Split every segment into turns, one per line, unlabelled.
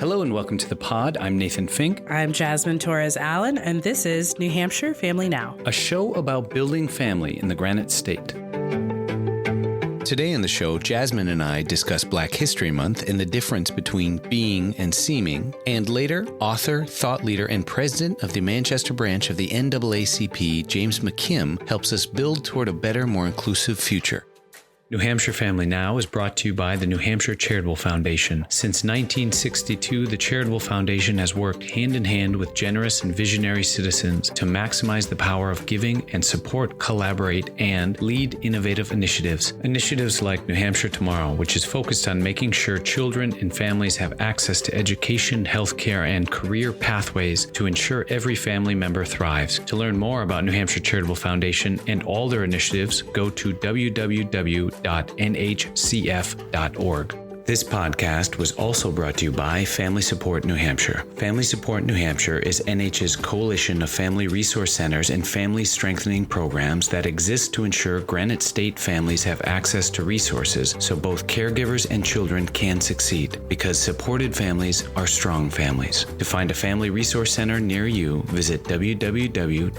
Hello and welcome to the pod. I'm Nathan Fink.
I'm Jasmine Torres Allen, and this is New Hampshire Family Now,
a show about building family in the Granite State. Today in the show, Jasmine and I discuss Black History Month and the difference between being and seeming. And later, author, thought leader, and president of the Manchester branch of the NAACP, James McKim, helps us build toward a better, more inclusive future. New Hampshire Family Now is brought to you by the New Hampshire Charitable Foundation. Since 1962, the Charitable Foundation has worked hand in hand with generous and visionary citizens to maximize the power of giving and support, collaborate, and lead innovative initiatives. Initiatives like New Hampshire Tomorrow, which is focused on making sure children and families have access to education, healthcare, and career pathways to ensure every family member thrives. To learn more about New Hampshire Charitable Foundation and all their initiatives, go to www.nhcf.org. This podcast was also brought to you by Family Support New Hampshire. Family Support New Hampshire is NH's coalition of family resource centers and family strengthening programs that exist to ensure Granite State families have access to resources so both caregivers and children can succeed, because supported families are strong families. To find a family resource center near you, visit www.fsnh.org.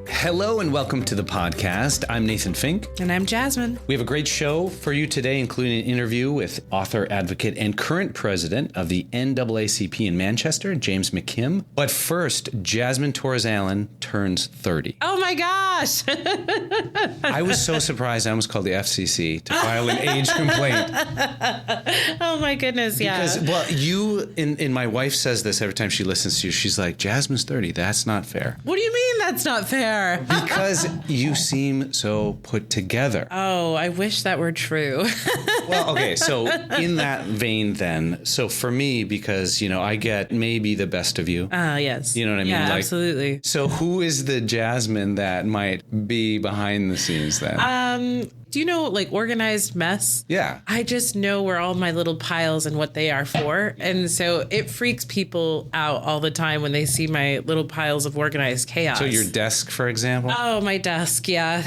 Hello and welcome to the podcast. I'm Nathan Fink.
And I'm Jasmine.
We have a great show for you today, including an interview with author, advocate, and current president of the NAACP in Manchester, James McKim. But first, Jasmine Torres Allen turns 30.
Oh my gosh!
I was so surprised I almost called the FCC to file an age complaint.
Oh my goodness, yeah.
Because, well, and my wife says this every time she listens to you. She's like, Jasmine's 30. That's not fair.
What do you mean that's not fair?
Because you seem so put together.
Oh, I wish that were true.
Well, okay, so in that vein then, so for me, because, I get maybe the best of you.
Yes.
You know what I mean?
Yeah, absolutely.
So who is the Jasmine that might be behind the scenes then?
Do you know, organized mess?
Yeah.
I just know where all my little piles and what they are for. And so it freaks people out all the time when they see my little piles of organized chaos.
So your desk, for example?
Oh, my desk. Yeah,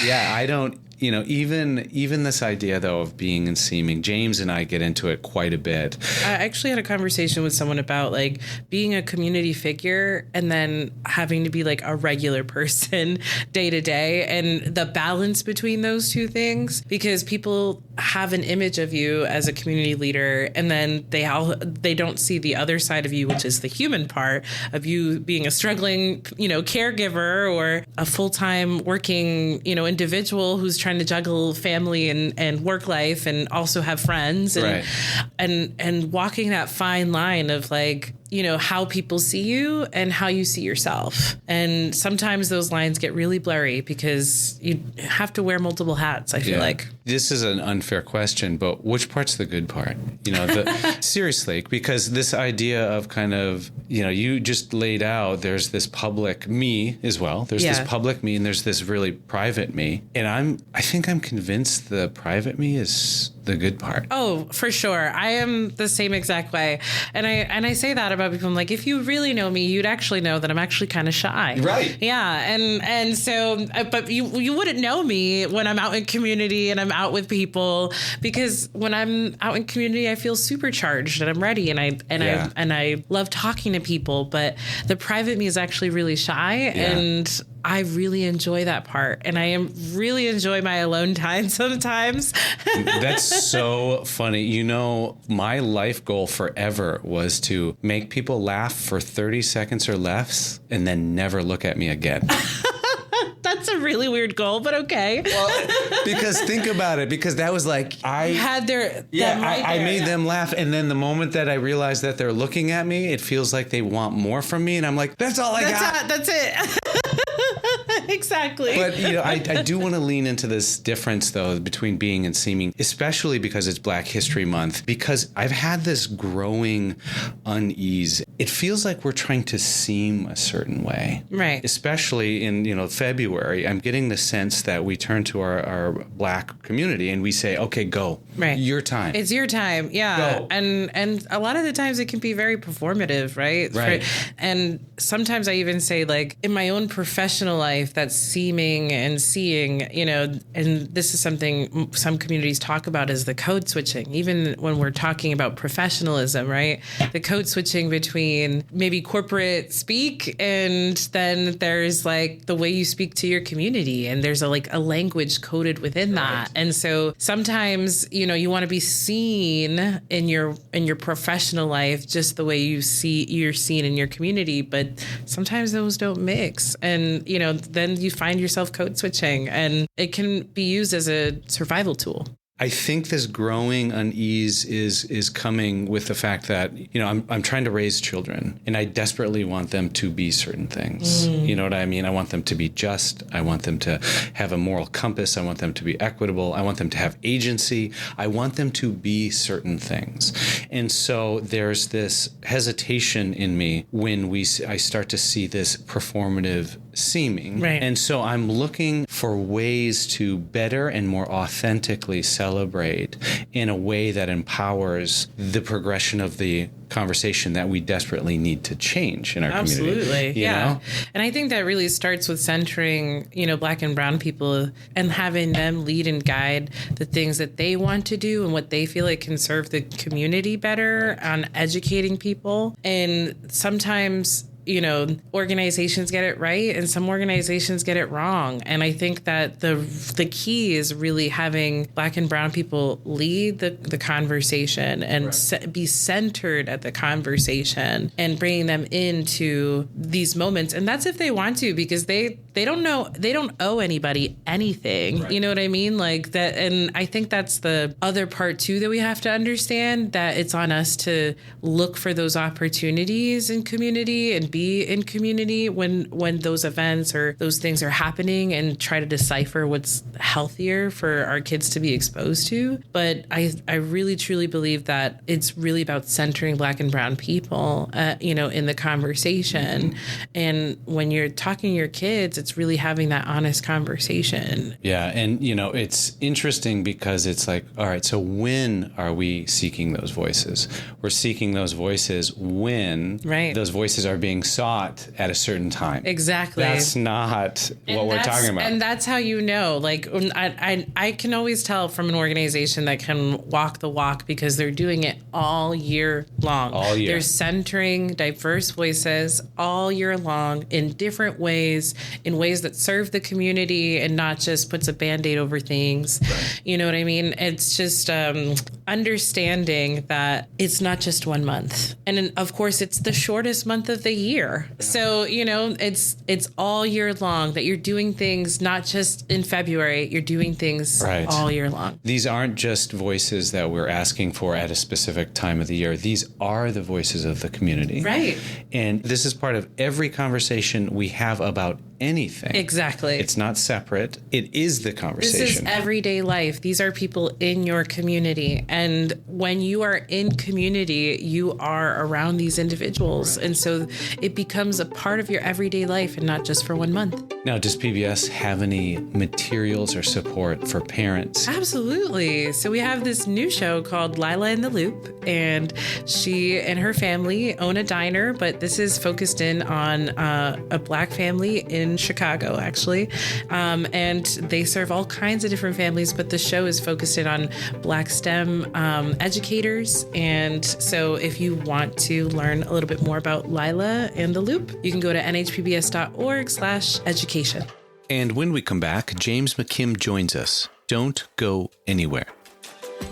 Yeah, I don't... even this idea, though, of being and seeming, James and I get into it quite a bit.
I actually had a conversation with someone about being a community figure and then having to be a regular person day to day, and the balance between those two things, because people have an image of you as a community leader, and then they don't see the other side of you, which is the human part of you being a struggling, caregiver or a full-time working, individual who's trying to juggle family and work life and also have friends and,
right.
and walking that fine line of how people see you and how you see yourself. And sometimes those lines get really blurry because you have to wear multiple hats, I feel like.
This is an unfair question, but which part's the good part? Seriously, because this idea of kind of, you just laid out, there's this public me as well. There's this public me and there's this really private me. And I think I'm convinced the private me is the good part.
Oh, for sure. I am the same exact way. And I say that about people. I'm like, if you really know me, you'd actually know that I'm actually kind of shy.
Right.
Yeah. And so, but you wouldn't know me when I'm out in community and I'm out with people, because when I'm out in community, I feel supercharged and I'm ready and I love talking to people, but the private me is actually really shy and I really enjoy that part, and I really enjoy my alone time sometimes.
That's so funny. My life goal forever was to make people laugh for 30 seconds or less and then never look at me again.
That's a really weird goal, but okay.
Well, because think about it, because that was I made them laugh, and then the moment that I realized that they're looking at me, it feels like they want more from me, and I'm like, that's all I got.
That's it. Exactly.
But, I do want to lean into this difference, though, between being and seeming, especially because it's Black History Month, because I've had this growing unease. It feels like we're trying to seem a certain way.
Right.
Especially in, February. I'm getting the sense that we turn to our Black community and we say, okay, go.
Right.
Your time.
It's your time. Yeah.
Go.
And a lot of the times it can be very performative, right?
Right.
And sometimes I even say, like, in my own professional life, that's seeming and seeing, and this is something some communities talk about is the code switching, even when we're talking about professionalism, right? The code switching between maybe corporate speak and then there's like the way you speak to your community, and there's a language coded within that. And so sometimes, you want to be seen in your professional life just the way you're seen in your community, but sometimes those don't mix. And, then you find yourself code switching, and it can be used as a survival tool.
I think this growing unease is coming with the fact that, I'm trying to raise children and I desperately want them to be certain things. You know what I mean? I want them to be just. I want them to have a moral compass. I want them to be equitable. I want them to have agency. I want them to be certain things. And so there's this hesitation in me when I start to see this performative seeming.
Right.
And so I'm looking for ways to better and more authentically celebrate in a way that empowers the progression of the conversation that we desperately need to change in our community.
Absolutely. Yeah. And I think that really starts with centering, Black and brown people and having them lead and guide the things that they want to do and what they feel like can serve the community better on educating people. And sometimes organizations get it right and some organizations get it wrong. And I think that the key is really having Black and brown people lead the conversation and be centered at the conversation and bringing them into these moments. And that's if they want to, because they don't owe anybody anything. Right. You know what I mean? Like that. And I think that's the other part too that we have to understand, that it's on us to look for those opportunities in community and be in community when those events or those things are happening, and try to decipher what's healthier for our kids to be exposed to. But I really truly believe that it's really about centering Black and brown people, in the conversation. And when you're talking to your kids, it's really having that honest conversation.
Yeah. And, it's interesting because it's like, all right, so when are we seeking those voices? We're seeking those voices when those voices are being sought at a certain time.
Exactly.
That's not what we're talking about.
And that's how like, I can always tell from an organization that can walk the walk because they're doing it all year long.
All year.
They're centering diverse voices all year long in different ways, in ways that serve the community and not just puts a Band-Aid over things. Right. You know what I mean? It's just understanding that it's not just 1 month. And of course, it's the shortest month of the year. So, it's all year long that you're doing things, not just in February, you're doing things all year long.
These aren't just voices that we're asking for at a specific time of the year. These are the voices of the community.
Right.
And this is part of every conversation we have about anything.
Exactly.
It's not separate. It is the conversation.
This is everyday life. These are people in your community. And when you are in community, you are around these individuals. And so it becomes a part of your everyday life and not just for 1 month.
Now, does PBS have any materials or support for parents?
Absolutely. So we have this new show called Lila in the Loop, and she and her family own a diner, but this is focused in on a Black family in Chicago, actually. And they serve all kinds of different families, but the show is focused in on Black STEM educators. And so if you want to learn a little bit more about Lila and the Loop, you can go to nhpbs.org/education.
And when we come back, James McKim joins us. Don't go anywhere.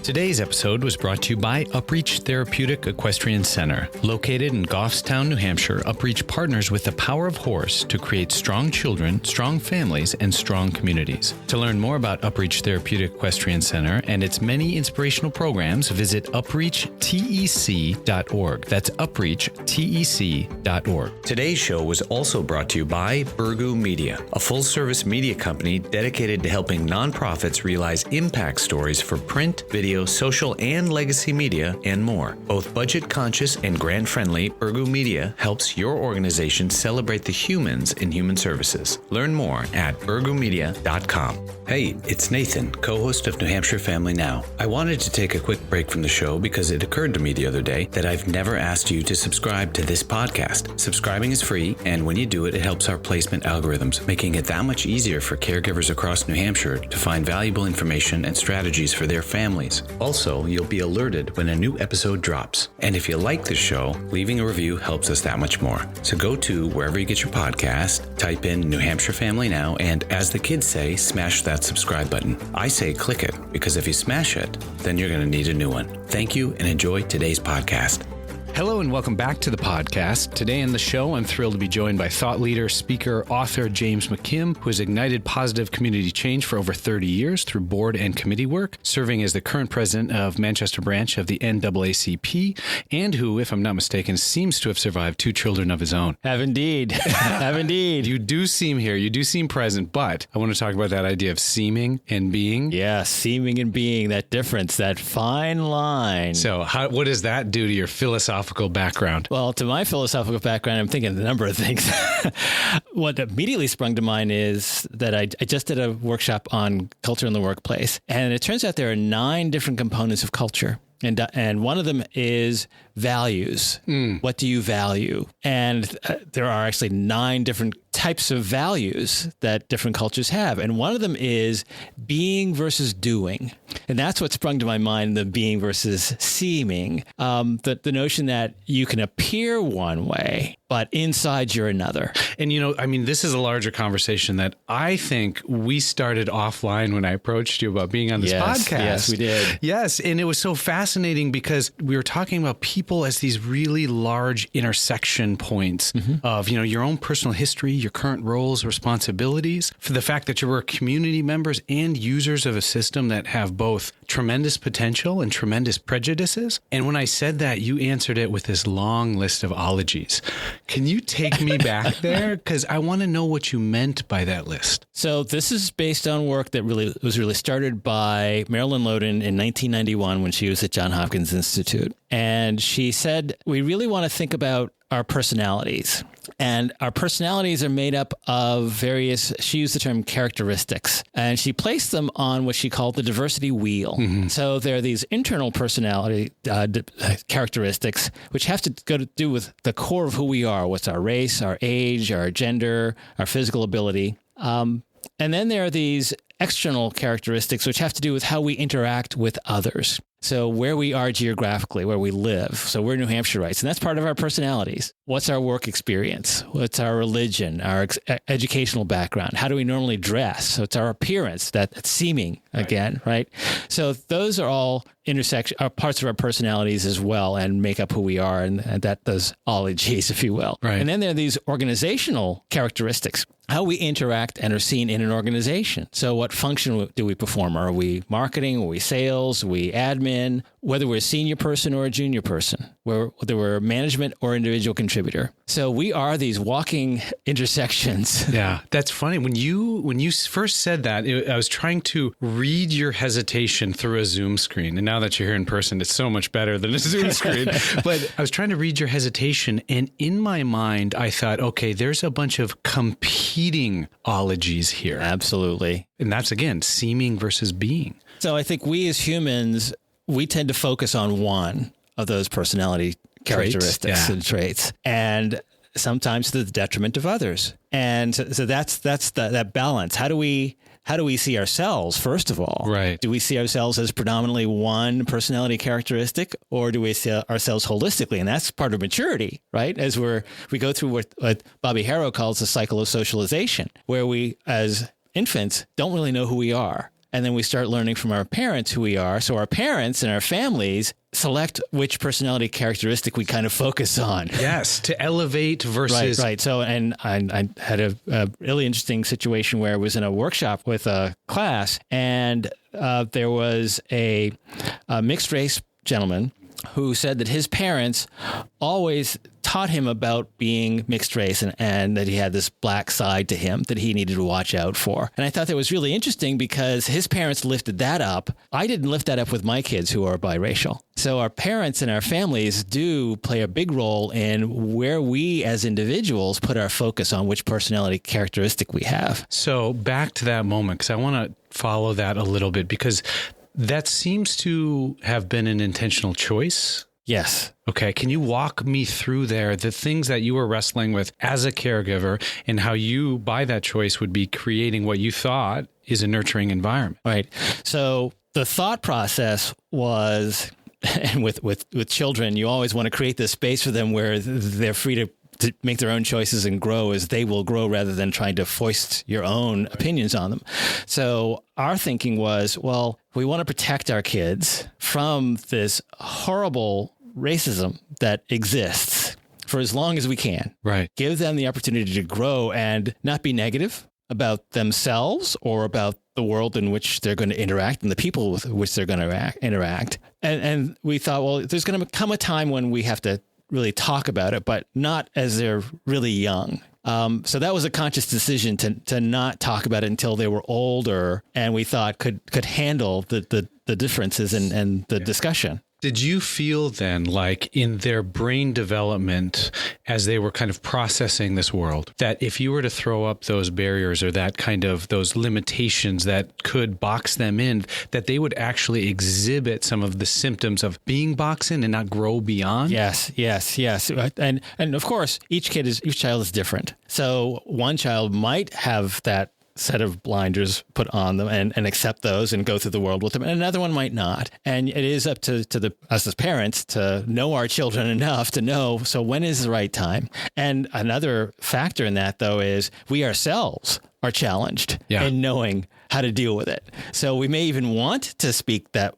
Today's episode was brought to you by Upreach Therapeutic Equestrian Center. Located in Goffstown, New Hampshire, Upreach partners with the power of horse to create strong children, strong families, and strong communities. To learn more about Upreach Therapeutic Equestrian Center and its many inspirational programs, visit upreachtec.org. That's upreachtec.org. Today's show was also brought to you by Burgoo Media, a full-service media company dedicated to helping nonprofits realize impact stories for print, video, social, and legacy media, and more. Both budget-conscious and grant-friendly, Ergo Media helps your organization celebrate the humans in human services. Learn more at ergomedia.com. Hey, it's Nathan, co-host of New Hampshire Family Now. I wanted to take a quick break from the show because it occurred to me the other day that I've never asked you to subscribe to this podcast. Subscribing is free, and when you do it, it helps our placement algorithms, making it that much easier for caregivers across New Hampshire to find valuable information and strategies for their families. Also, you'll be alerted when a new episode drops. And if you like the show, leaving a review helps us that much more. So go to wherever you get your podcast, type in New Hampshire Family Now, and as the kids say, smash that subscribe button. I say click it, because if you smash it, then you're going to need a new one. Thank you and enjoy today's podcast. Hello and welcome back to the podcast. Today on the show, I'm thrilled to be joined by thought leader, speaker, author James McKim, who has ignited positive community change for over 30 years through board and committee work, serving as the current president of Manchester branch of the NAACP, and who, if I'm not mistaken, seems to have survived 2 children of his own.
Have indeed. Have indeed.
You do seem here. You do seem present, but I want to talk about that idea of seeming and being.
Yeah, seeming and being, that difference, that fine line.
So what does that do to your philosophical background?
Well, to my philosophical background, I'm thinking of a number of things. What immediately sprung to mind is that I just did a workshop on culture in the workplace, and it turns out there are 9 different components of culture. And one of them is values. What do you value? And there are actually 9 different types of values that different cultures have. And one of them is being versus doing. And that's what sprung to my mind, the being versus seeming. The notion that you can appear one way, but inside you're another.
And, this is a larger conversation that I think we started offline when I approached you about being on this podcast.
Yes, we did.
Yes. And it was so fascinating because we were talking about people as these really large intersection points of, your own personal history, your current roles, responsibilities, for the fact that you were community members and users of a system that have both tremendous potential and tremendous prejudices. And when I said that, you answered it with this long list of ologies. Can you take me back there? Because I want to know what you meant by that list.
So this is based on work that was started by Marilyn Loden in 1991 when she was at Johns Hopkins Institute. And she said, we really want to think about our personalities. And our personalities are made up of various, she used the term characteristics, and she placed them on what she called the diversity wheel. So there are these internal personality characteristics, which have to do with the core of who we are. What's our race, our age, our gender, our physical ability. And then there are these external characteristics, which have to do with how we interact with others. So where we are geographically, where we live. So we're New Hampshireites, and that's part of our personalities. What's our work experience? What's our religion, our educational background? How do we normally dress? So it's our appearance, that's seeming again, right? So those are all parts of our personalities as well and make up who we are. And that does ologies, if you will.
Right.
And then there are these organizational characteristics, how we interact and are seen in an organization. So what function do we perform? Are we marketing? Are we sales? Are we admin? Whether we're a senior person or a junior person, whether we're management or individual contributor. So we are these walking intersections.
Yeah, that's funny. When you first said that, I was trying to read your hesitation through a Zoom screen. And now that you're here in person, it's so much better than a Zoom screen. But I was trying to read your hesitation. And in my mind, I thought, okay, there's a bunch of competing ologies here.
Absolutely.
And that's, again, seeming versus being.
So I think we as humans, we tend to focus on one of those personality characteristics and traits, and sometimes to the detriment of others. And so that's that balance. How do we see ourselves, first of all?
Right.
Do we see ourselves as predominantly one personality characteristic, or do we see ourselves holistically? And that's part of maturity, right? As we go through what Bobby Harrow calls the cycle of socialization, where we, as infants, don't really know who we are. And then we start learning from our parents who we are. So our parents and our families select which personality characteristic we kind of focus on.
Yes, to elevate versus...
Right. So, and I had a really interesting situation where I was in a workshop with a class, and there was a mixed race gentleman who said that his parents always taught him about being mixed race and that he had this black side to him that he needed to watch out for. And I thought that was really interesting because his parents lifted that up. I didn't lift that up with my kids who are biracial. So our parents and our families do play a big role in where we as individuals put our focus on which personality characteristic we have.
So back to that moment, because I want to follow that a little bit, because that seems to have been an intentional choice.
Yes.
Okay. Can you walk me through there, the things that you were wrestling with as a caregiver and how you, by that choice, would be creating what you thought is a nurturing environment?
Right. So the thought process was, and with children, you always want to create this space for them where they're free to make their own choices and grow as they will grow rather than trying to foist your own opinions on them. So our thinking was, well, we want to protect our kids from this horrible racism that exists for as long as we can.
Right.
Give them the opportunity to grow and not be negative about themselves or about the world in which they're going to interact and the people with which they're going to interact. And we thought, well, there's going to come a time when we have to really talk about it, but not as they're really young. So that was a conscious decision to not talk about it until they were older and we thought could handle the differences and the discussion.
Did you feel then, like in their brain development, as they were kind of processing this world, that if you were to throw up those barriers or that kind of those limitations that could box them in, that they would actually exhibit some of the symptoms of being boxed in and not grow beyond?
Yes. And of course, each child is different. So one child might have that set of blinders put on them and accept those and go through the world with them. And another one might not. And it is up to us as parents to know our children enough to know, so when is the right time? And another factor in that, though, is we ourselves are challenged in knowing how to deal with it. So we may even want to speak that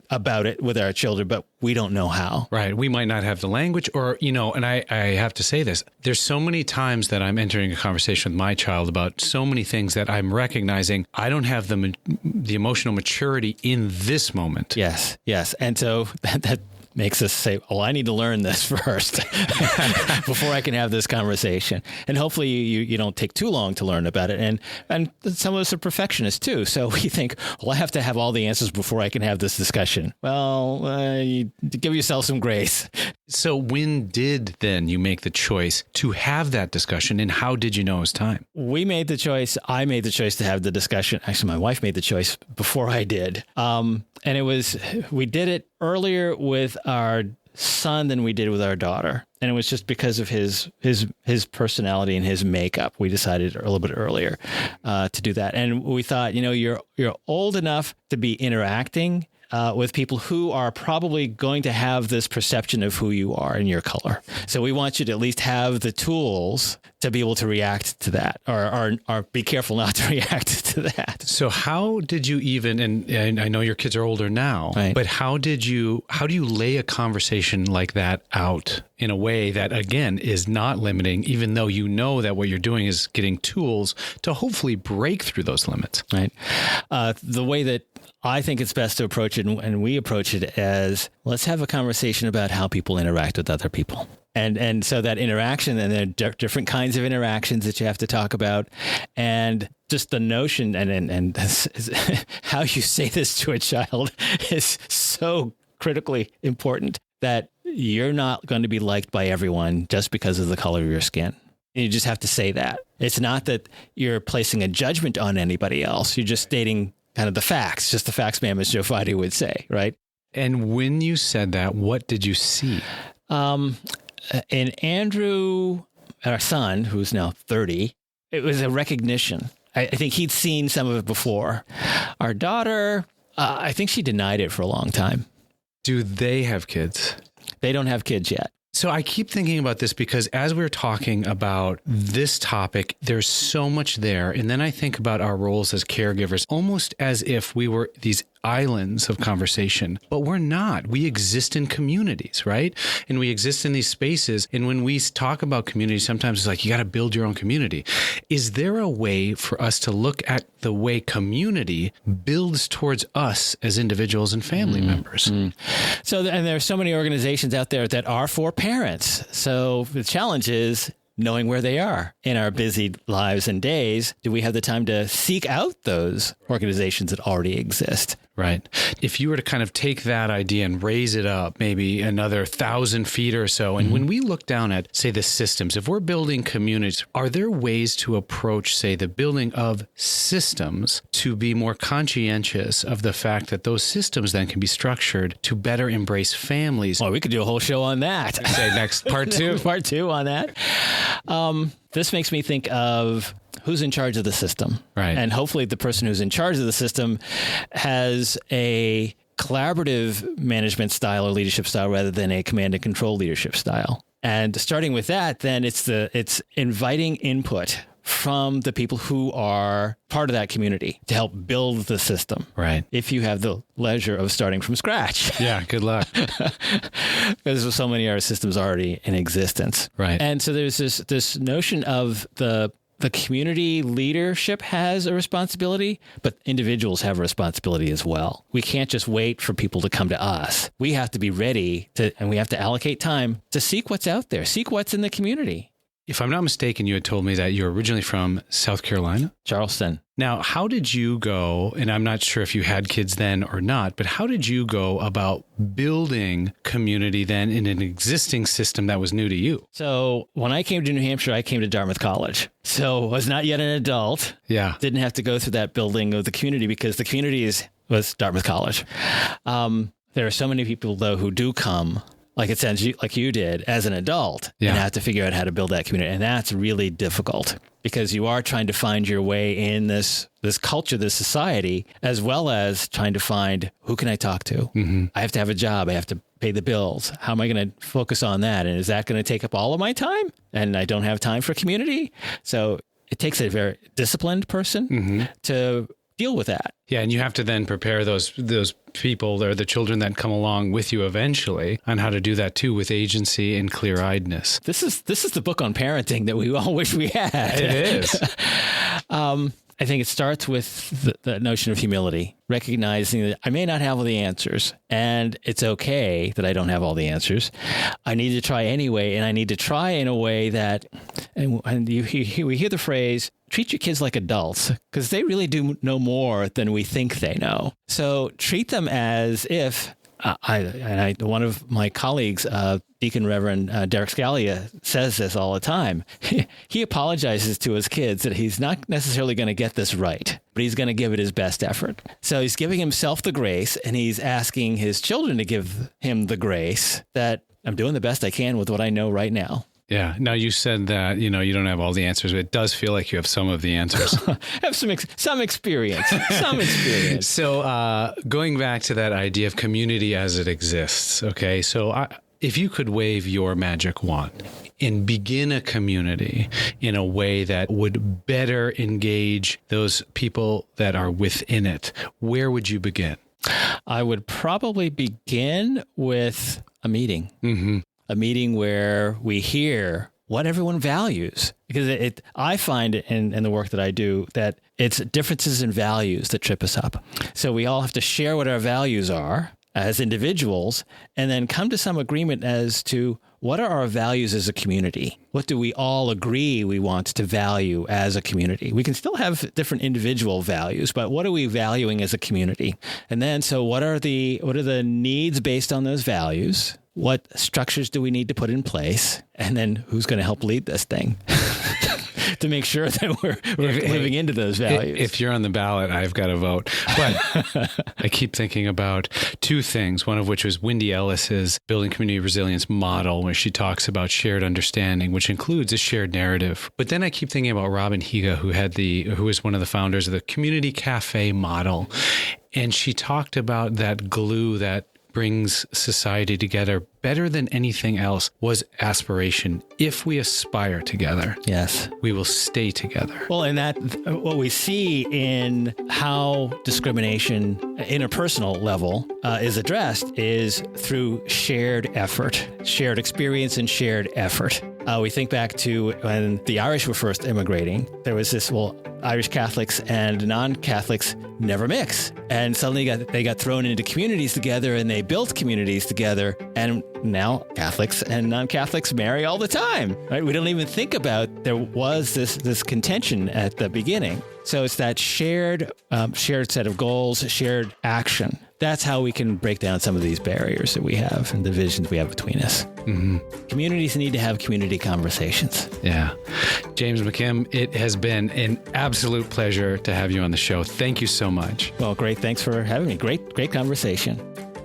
about it with our children, but we don't know how.
Right. We might not have the language or, and I have to say this, there's so many times that I'm entering a conversation with my child about so many things that I'm recognizing I don't have the emotional maturity in this moment.
Yes. And so that makes us say, oh, I need to learn this first before I can have this conversation. And hopefully you don't take too long to learn about it. And some of us are perfectionists too. So we think, well, I have to have all the answers before I can have this discussion. Well, you give yourself some grace.
So when did then you make the choice to have that discussion, and how did you know it was time?
We made the choice. I made the choice to have the discussion. Actually, my wife made the choice before I did. And we did it earlier with our son than we did with our daughter. And it was just because of his personality and his makeup. We decided a little bit earlier to do that. And we thought, you're old enough to be interacting with people who are probably going to have this perception of who you are and your color. So we want you to at least have the tools to be able to react to that or be careful not to react to that.
So how did you even, and I know your kids are older now,
right,
but how do you lay a conversation like that out in a way that, again, is not limiting, even though you know that what you're doing is getting tools to hopefully break through those limits?
Right. The way that I think it's best to approach it, and we approach it as, let's have a conversation about how people interact with other people. And so that interaction, and there are different kinds of interactions that you have to talk about. And just the notion and how you say this to a child is so critically important, that you're not going to be liked by everyone just because of the color of your skin. You just have to say that. It's not that you're placing a judgment on anybody else. You're just stating kind of the facts, just the facts, ma'am, as Joe Fide would say, right?
And when you said that, what did you see?
In Andrew, our son, who's now 30, it was a recognition. I think he'd seen some of it before. Our daughter, I think she denied it for a long time.
Do they have kids?
They don't have kids yet.
So I keep thinking about this because as we're talking about this topic, there's so much there. And then I think about our roles as caregivers, almost as if we were these islands of conversation, but we're not. We exist in communities, right? And we exist in these spaces. And when we talk about community, sometimes it's like, you got to build your own community. Is there a way for us to look at the way community builds towards us as individuals and family members?
So, and there are so many organizations out there that are for parents. So the challenge is knowing where they are in our busy lives and days. Do we have the time to seek out those organizations that already exist?
Right. If you were to kind of take that idea and raise it up maybe another 1,000 feet or so, and when we look down at, say, the systems, if we're building communities, are there ways to approach, say, the building of systems to be more conscientious of the fact that those systems then can be structured to better embrace families?
Well, we could do a whole show on that.
Say next part two.
Part two on that. This makes me think of who's in charge of the system.
Right.
And hopefully the person who's in charge of the system has a collaborative management style or leadership style rather than a command and control leadership style. And starting with that, then it's inviting input from the people who are part of that community to help build the system.
Right.
If you have the leisure of starting from scratch.
Yeah, good luck.
Because so many of our systems already in existence.
Right.
And so there's this notion of the community leadership has a responsibility, but individuals have a responsibility as well. We can't just wait for people to come to us. We have to be ready and we have to allocate time to seek what's out there, seek what's in the community.
If I'm not mistaken, you had told me that you're originally from South Carolina?
Charleston.
Now, how did you go, and I'm not sure if you had kids then or not, but how did you go about building community then in an existing system that was new to you?
So when I came to New Hampshire, I came to Dartmouth College. So was not yet an adult.
Yeah.
Didn't have to go through that building of the community because the community was Dartmouth College. There are so many people, though, who do come like it sounds like you did as an adult and have to figure out how to build that community. And that's really difficult because you are trying to find your way in this culture, this society, as well as trying to find who can I talk to? Mm-hmm. I have to have a job. I have to pay the bills. How am I going to focus on that? And is that going to take up all of my time? And I don't have time for community. So it takes a very disciplined person to deal with that.
Yeah, and you have to then prepare those people or the children that come along with you eventually on how to do that too with agency and clear-eyedness.
This is the book on parenting that we all wish we had.
It is.
I think it starts with the notion of humility, recognizing that I may not have all the answers, and it's okay that I don't have all the answers. I need to try anyway, and I need to try in a way that, and we hear the phrase, treat your kids like adults, because they really do know more than we think they know. So treat them as if, one of my colleagues, Deacon Reverend Derek Scalia, says this all the time. He apologizes to his kids that he's not necessarily going to get this right, but he's going to give it his best effort. So he's giving himself the grace, and he's asking his children to give him the grace that I'm doing the best I can with what I know right now.
Yeah. Now you said that, you don't have all the answers, but it does feel like you have some of the answers.
Have some experience, some experience.
So going back to that idea of community as it exists. Okay. So if you could wave your magic wand and begin a community in a way that would better engage those people that are within it, where would you begin?
I would probably begin with a meeting. Mm-hmm. A meeting where we hear what everyone values. Because I find in the work that I do that it's differences in values that trip us up. So we all have to share what our values are as individuals and then come to some agreement as to what are our values as a community? What do we all agree we want to value as a community? We can still have different individual values, but what are we valuing as a community? And then, so what are the needs based on those values? What structures do we need to put in place? And then who's going to help lead this thing to make sure that we're living into those values?
If you're on the ballot, I've got to vote. But I keep thinking about two things, one of which was Wendy Ellis's Building Community Resilience model, where she talks about shared understanding, which includes a shared narrative. But then I keep thinking about Robin Higa, who was one of the founders of the Community Cafe model. And she talked about that glue that brings society together better than anything else was aspiration. If we aspire together,
yes,
we will stay together.
Well, and that what we see in how discrimination interpersonal level is addressed is through shared effort, shared experience and shared effort. We think back to when the Irish were first immigrating, there was this, Irish Catholics and non-Catholics never mix. And suddenly they got thrown into communities together and they built communities together. And now Catholics and non-Catholics marry all the time, right? We don't even think about there was this contention at the beginning. So it's that shared set of goals, shared action. That's how we can break down some of these barriers that we have and divisions we have between us. Mm-hmm. Communities need to have community conversations.
Yeah. James McKim, it has been an absolute pleasure to have you on the show. Thank you so much.
Well, great. Thanks for having me. Great conversation.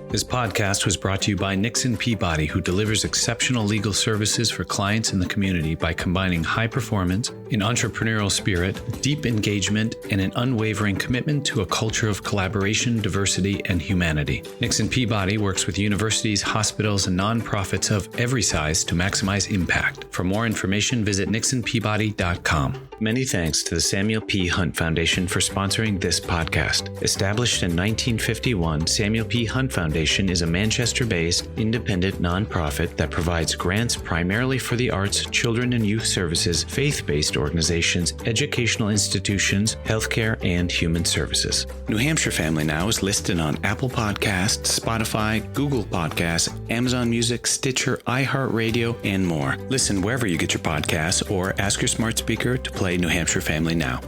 This podcast was brought to you by Nixon Peabody, who delivers exceptional legal services for clients in the community by combining high performance, an entrepreneurial spirit, deep engagement, and an unwavering commitment to a culture of collaboration, diversity, and humanity. Nixon Peabody works with universities, hospitals, and nonprofits of every size to maximize impact. For more information, visit nixonpeabody.com. Many thanks to the Samuel P. Hunt Foundation for sponsoring this podcast. Established in 1951, Samuel P. Hunt Foundation is a Manchester-based, independent nonprofit that provides grants primarily for the arts, children and youth services, faith-based organizations, educational institutions, healthcare, and human services. New Hampshire Family Now is listed on Apple Podcasts, Spotify, Google Podcasts, Amazon Music, Stitcher, iHeartRadio, and more. Listen wherever you get your podcasts or ask your smart speaker to play New Hampshire Family Now.